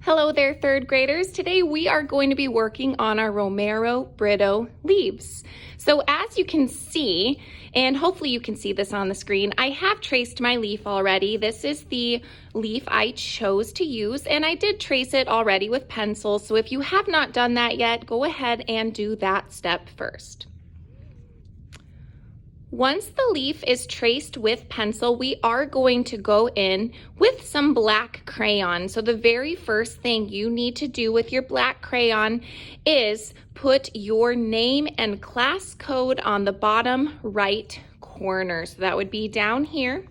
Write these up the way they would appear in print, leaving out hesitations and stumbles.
Hello there, third graders. Today we are going to be working on our Romero Britto leaves. So as you can see, and hopefully you can see this on the screen, I have traced my leaf already. This is the leaf I chose to use, and I did trace it already with pencil. So if you have not done that yet, go ahead and do that step first. Once the leaf is traced with pencil, we are going to go in with some black crayon. So the very first thing you need to do with your black crayon is put your name and class code on the bottom right corner. So that would be down here.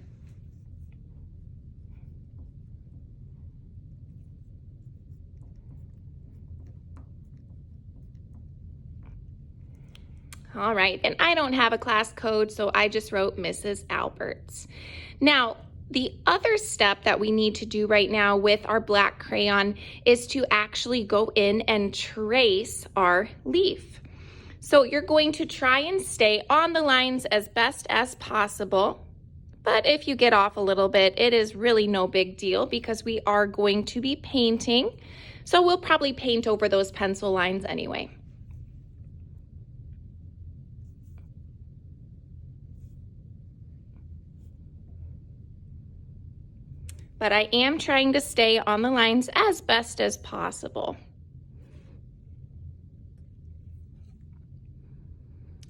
All right, and I don't have a class code, so I just wrote Mrs. Alberts. Now, the other step that we need to do right now with our black crayon is to actually go in and trace our leaf. So you're going to try and stay on the lines as best as possible. But if you get off a little bit, it is really no big deal because we are going to be painting. So we'll probably paint over those pencil lines anyway. But I am trying to stay on the lines as best as possible.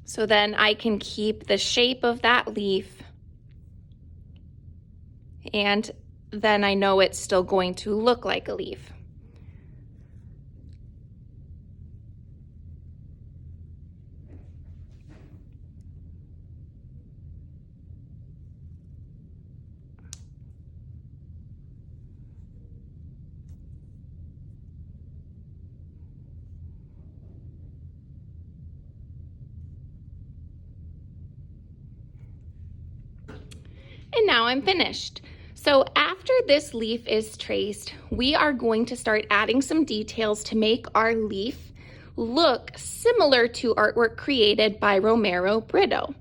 So then I can keep the shape of that leaf, and then I know it's still going to look like a leaf. And now I'm finished. So after this leaf is traced, we are going to start adding some details to make our leaf look similar to artwork created by Romero Britto.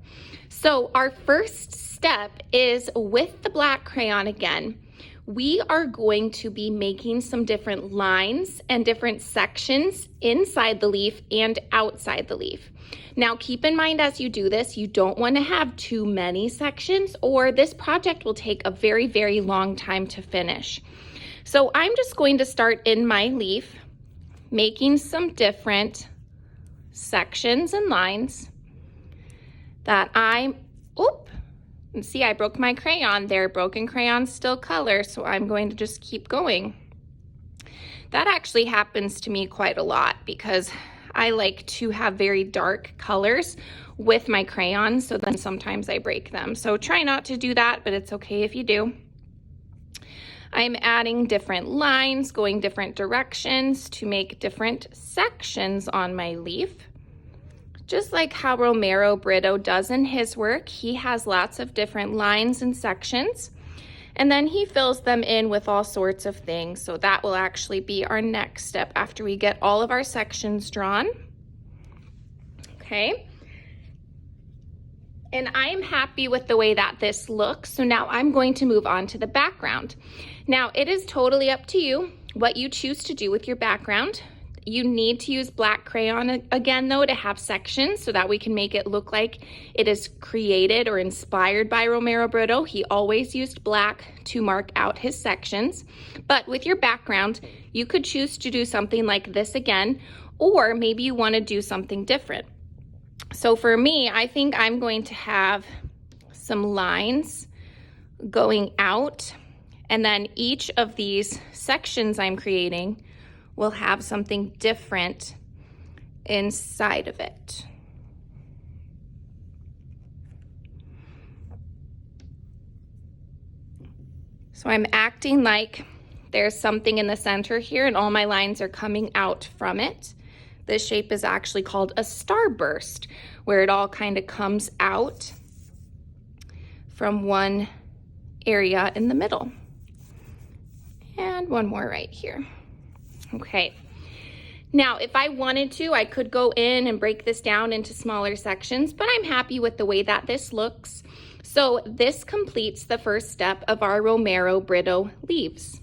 So our first step is with the black crayon again. We are going to be making some different lines and different sections inside the leaf and outside the leaf. Now keep in mind as you do this, you don't want to have too many sections or this project will take a very, very long time to finish. So I'm just going to start in my leaf, making some different sections and lines that and see, I broke my crayon there. Broken crayons still color, so I'm going to just keep going. That actually happens to me quite a lot because I like to have very dark colors with my crayons, so then sometimes I break them. So try not to do that, but it's okay if you do. I'm adding different lines, going different directions to make different sections on my leaf. Just like how Romero Britto does in his work, he has lots of different lines and sections, and then he fills them in with all sorts of things. So that will actually be our next step after we get all of our sections drawn. Okay. And I'm happy with the way that this looks. So now I'm going to move on to the background. Now it is totally up to you what you choose to do with your background. You need to use black crayon again though to have sections so that we can make it look like it is created or inspired by Romero Britto. He always used black to mark out his sections. But with your background, you could choose to do something like this again, or maybe you want to do something different. So for me, I think I'm going to have some lines going out, and then each of these sections I'm creating will have something different inside of it. So I'm acting like there's something in the center here and all my lines are coming out from it. This shape is actually called a starburst, where it all kind of comes out from one area in the middle. And one more right here. Okay, now if I wanted to, I could go in and break this down into smaller sections, but I'm happy with the way that this looks. So this completes the first step of our Romero Britto leaves.